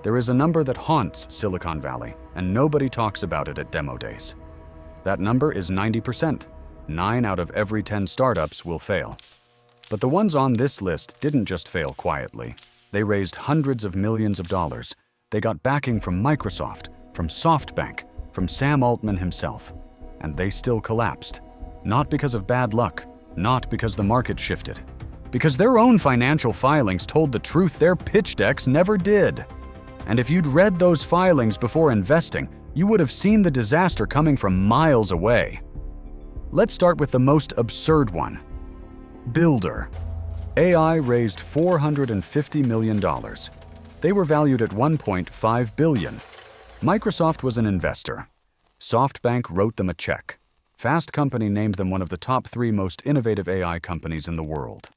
There is a number that haunts Silicon Valley, and nobody talks about it at demo days. That number is 90%. 9 out of every 10 startups will fail. But the ones on this list didn't just fail quietly. They raised hundreds of millions of dollars. They got backing from Microsoft, from SoftBank, from Sam Altman himself. And they still collapsed. Not because of bad luck, not because the market shifted. Because their own financial filings told the truth their pitch decks never did. And if you'd read those filings before investing, you would have seen the disaster coming from miles away. Let's start with the most absurd one. Builder. AI raised $450 million. They were valued at $1.5 billion. Microsoft was an investor. SoftBank wrote them a check. Fast Company named them one of the top 3 most innovative AI companies in the world.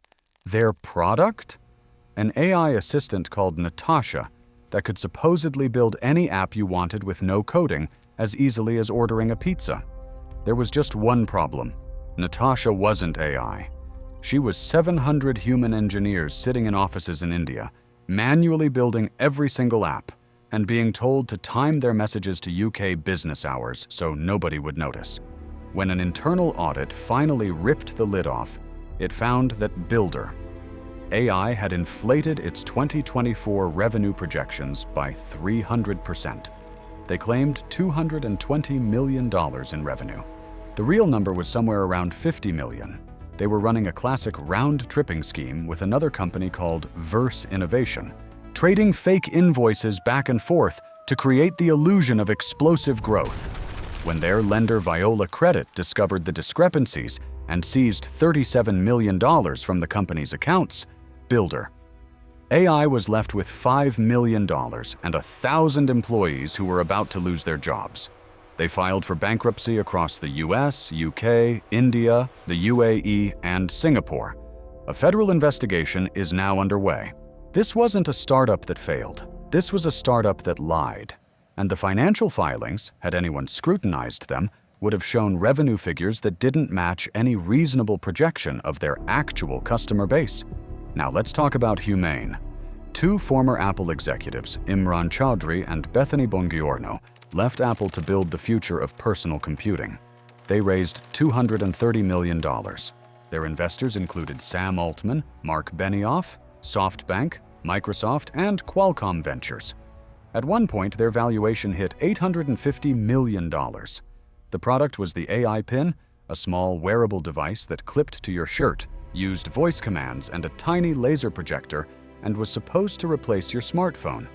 Their product? An AI assistant called Natasha that could supposedly build any app you wanted with no coding as easily as ordering a pizza. There was just one problem. Natasha wasn't AI. She was 700 human engineers sitting in offices in India, manually building every single app, and being told to time their messages to UK business hours so nobody would notice. When an internal audit finally ripped the lid off, it found that Builder, AI had inflated its 2024 revenue projections by 300%. They claimed $220 million in revenue. The real number was somewhere around 50 million. They were running a classic round-tripping scheme with another company called Verse Innovation, trading fake invoices back and forth to create the illusion of explosive growth. When their lender Viola Credit discovered the discrepancies and seized $37 million from the company's accounts, Builder. AI was left with $5 million and 1,000 employees who were about to lose their jobs. They filed for bankruptcy across the US, UK, India, the UAE, and Singapore. A federal investigation is now underway. This wasn't a startup that failed. This was a startup that lied. And the financial filings, had anyone scrutinized them, would have shown revenue figures that didn't match any reasonable projection of their actual customer base. Now let's talk about Humane. 2 former Apple executives, Imran Chaudhry and Bethany Bongiorno, left Apple to build the future of personal computing. They raised $230 million. Their investors included Sam Altman, Mark Benioff, SoftBank, Microsoft, and Qualcomm Ventures. At one point, their valuation hit $850 million. The product was the AI Pin, a small wearable device that clipped to your shirt, used voice commands and a tiny laser projector, and was supposed to replace your smartphone.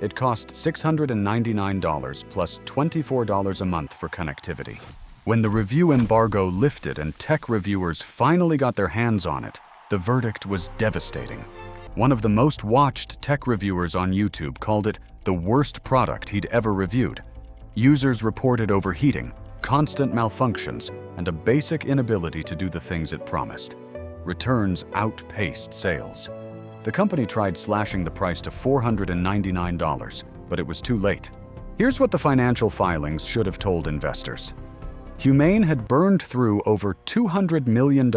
It cost $699 plus $24 a month for connectivity. When the review embargo lifted and tech reviewers finally got their hands on it, the verdict was devastating. One of the most watched tech reviewers on YouTube called it the worst product he'd ever reviewed. Users reported overheating, constant malfunctions, and a basic inability to do the things it promised. Returns outpaced sales. The company tried slashing the price to $499, but it was too late. Here's what the financial filings should have told investors. Humane had burned through over $200 million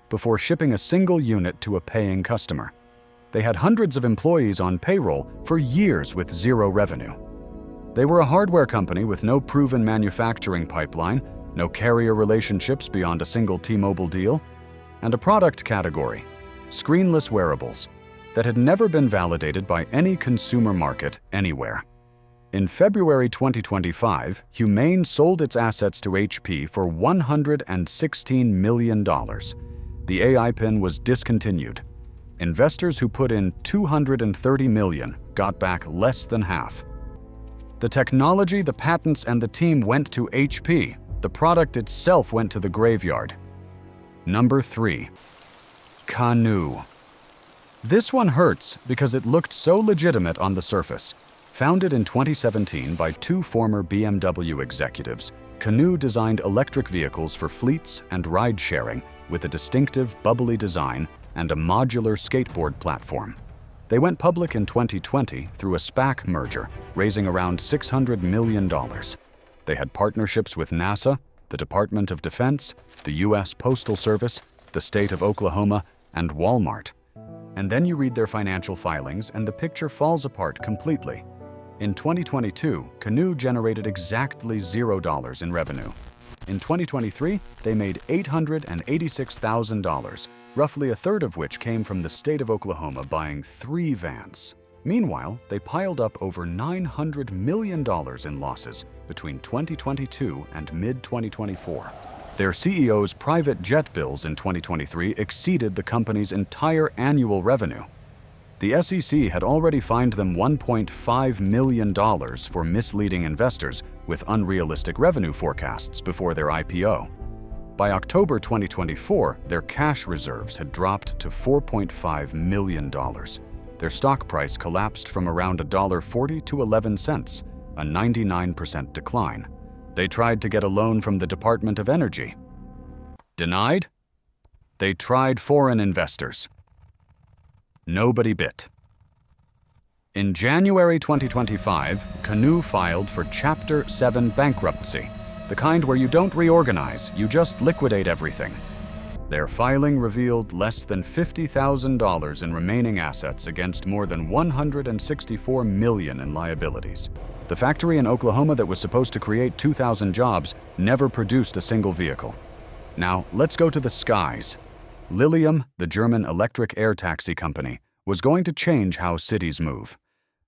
before shipping a single unit to a paying customer. They had hundreds of employees on payroll for years with zero revenue. They were a hardware company with no proven manufacturing pipeline, no carrier relationships beyond a single T-Mobile deal, and a product category, screenless wearables, that had never been validated by any consumer market anywhere. In February 2025, Humane sold its assets to HP for $116 million. The AI Pin was discontinued. Investors who put in $230 million got back less than half. The technology, the patents, and the team went to HP. The product itself went to the graveyard. Number 3. Canoo. This one hurts because it looked so legitimate on the surface. Founded in 2017 by 2 former BMW executives, Canoo designed electric vehicles for fleets and ride-sharing with a distinctive, bubbly design and a modular skateboard platform. They went public in 2020 through a SPAC merger, raising around $600 million. They had partnerships with NASA, the Department of Defense, the U.S. Postal Service, the state of Oklahoma, and Walmart. And then you read their financial filings and the picture falls apart completely. In 2022, Canoo generated exactly $0 in revenue. In 2023, they made $886,000, roughly a third of which came from the state of Oklahoma buying 3 vans. Meanwhile, they piled up over $900 million in losses between 2022 and mid-2024. Their CEO's private jet bills in 2023 exceeded the company's entire annual revenue. The SEC had already fined them $1.5 million for misleading investors with unrealistic revenue forecasts before their IPO. By October 2024, their cash reserves had dropped to $4.5 million. Their stock price collapsed from around $1.40 to 11 cents, a 99% decline. They tried to get a loan from the Department of Energy. Denied? They tried foreign investors. Nobody bit. In January 2025, Canoo filed for Chapter 7 bankruptcy, the kind where you don't reorganize, you just liquidate everything. Their filing revealed less than $50,000 in remaining assets against more than $164 million in liabilities. The factory in Oklahoma that was supposed to create 2,000 jobs never produced a single vehicle. Now, let's go to the skies. Lilium, the German electric air taxi company, was going to change how cities move.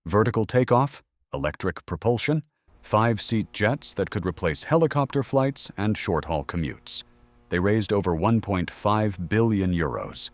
Vertical takeoff, electric propulsion, 5-seat jets that could replace helicopter flights and short-haul commutes. They raised over 1.5 billion euros.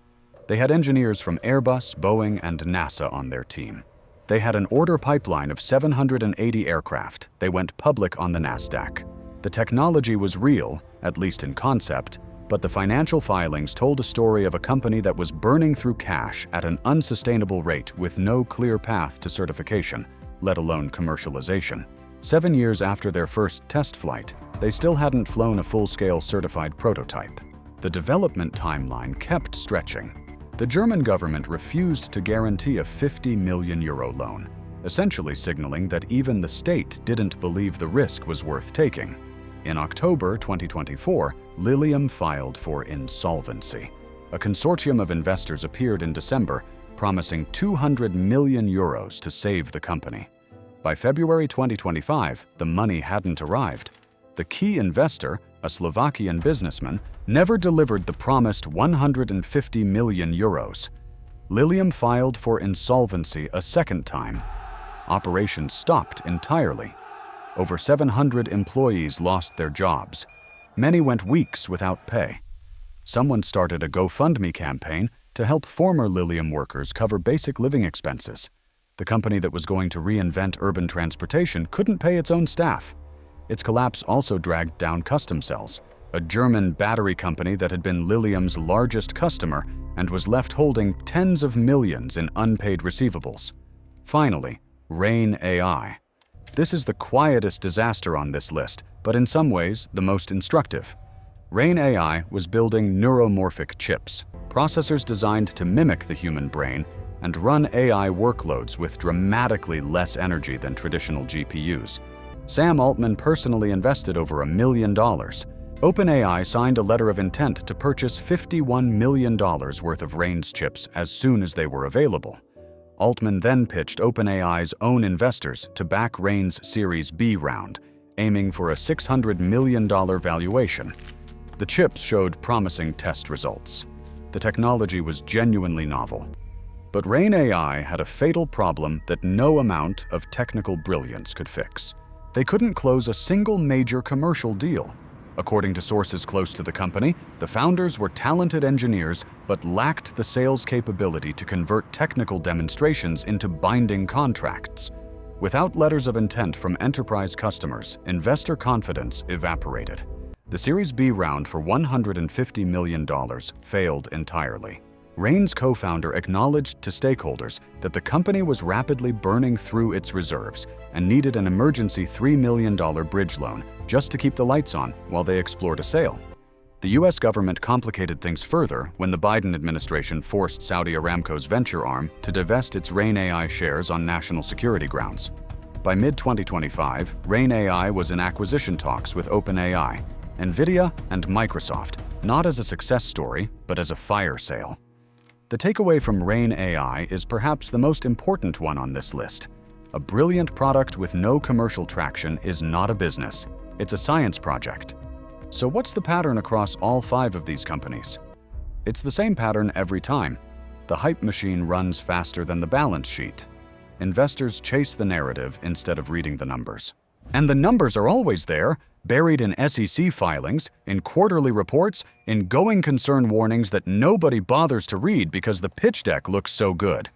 They had engineers from Airbus, Boeing, and NASA on their team. They had an order pipeline of 780 aircraft. They went public on the NASDAQ. The technology was real, at least in concept, but the financial filings told a story of a company that was burning through cash at an unsustainable rate with no clear path to certification, let alone commercialization. 7 years after their first test flight, they still hadn't flown a full-scale certified prototype. The development timeline kept stretching. The German government refused to guarantee a €50 million loan, essentially signaling that even the state didn't believe the risk was worth taking. In October 2024, Lilium filed for insolvency. A consortium of investors appeared in December, promising €200 million to save the company. By February 2025, the money hadn't arrived. The key investor, a Slovakian businessman, never delivered the promised €150 million. Lilium filed for insolvency a second time. Operations stopped entirely. Over 700 employees lost their jobs. Many went weeks without pay. Someone started a GoFundMe campaign to help former Lilium workers cover basic living expenses. The company that was going to reinvent urban transportation couldn't pay its own staff. Its collapse also dragged down Custom Cells, a German battery company that had been Lilium's largest customer and was left holding tens of millions in unpaid receivables. Finally, Rain AI. This is the quietest disaster on this list, but in some ways the most instructive. Rain AI was building neuromorphic chips, processors designed to mimic the human brain and run AI workloads with dramatically less energy than traditional GPUs. Sam Altman personally invested over $1 million. OpenAI signed a letter of intent to purchase $51 million worth of Rain's chips as soon as they were available. Altman then pitched OpenAI's own investors to back Rain's Series B round, aiming for a $600 million valuation. The chips showed promising test results. The technology was genuinely novel. But Rain AI had a fatal problem that no amount of technical brilliance could fix. They couldn't close a single major commercial deal. According to sources close to the company, the founders were talented engineers but lacked the sales capability to convert technical demonstrations into binding contracts. Without letters of intent from enterprise customers, investor confidence evaporated. The Series B round for $150 million failed entirely. Rain's co-founder acknowledged to stakeholders that the company was rapidly burning through its reserves and needed an emergency $3 million bridge loan just to keep the lights on while they explored a sale. The U.S. government complicated things further when the Biden administration forced Saudi Aramco's venture arm to divest its Rain AI shares on national security grounds. By mid-2025, Rain AI was in acquisition talks with OpenAI, NVIDIA, and Microsoft, not as a success story, but as a fire sale. The takeaway from Rain AI is perhaps the most important one on this list. A brilliant product with no commercial traction is not a business. It's a science project. So what's the pattern across all 5 of these companies? It's the same pattern every time. The hype machine runs faster than the balance sheet. Investors chase the narrative instead of reading the numbers. And the numbers are always there, buried in SEC filings, in quarterly reports, in going concern warnings that nobody bothers to read because the pitch deck looks so good.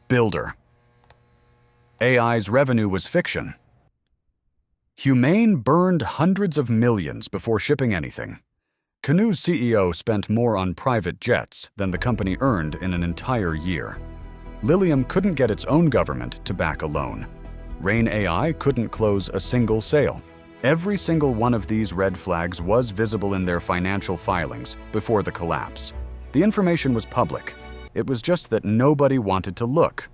Builder. AI's revenue was fiction. Humane burned hundreds of millions before shipping anything. Canoe's CEO spent more on private jets than the company earned in an entire year. Lilium couldn't get its own government to back a loan. Rain AI couldn't close a single sale. Every single one of these red flags was visible in their financial filings before the collapse. The information was public. It was just that nobody wanted to look.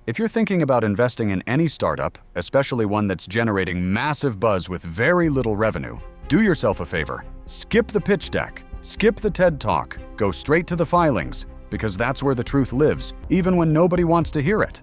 If you're thinking about investing in any startup, especially one that's generating massive buzz with very little revenue, do yourself a favor. Skip the pitch deck, skip the TED Talk, go straight to the filings, because that's where the truth lives, even when nobody wants to hear it.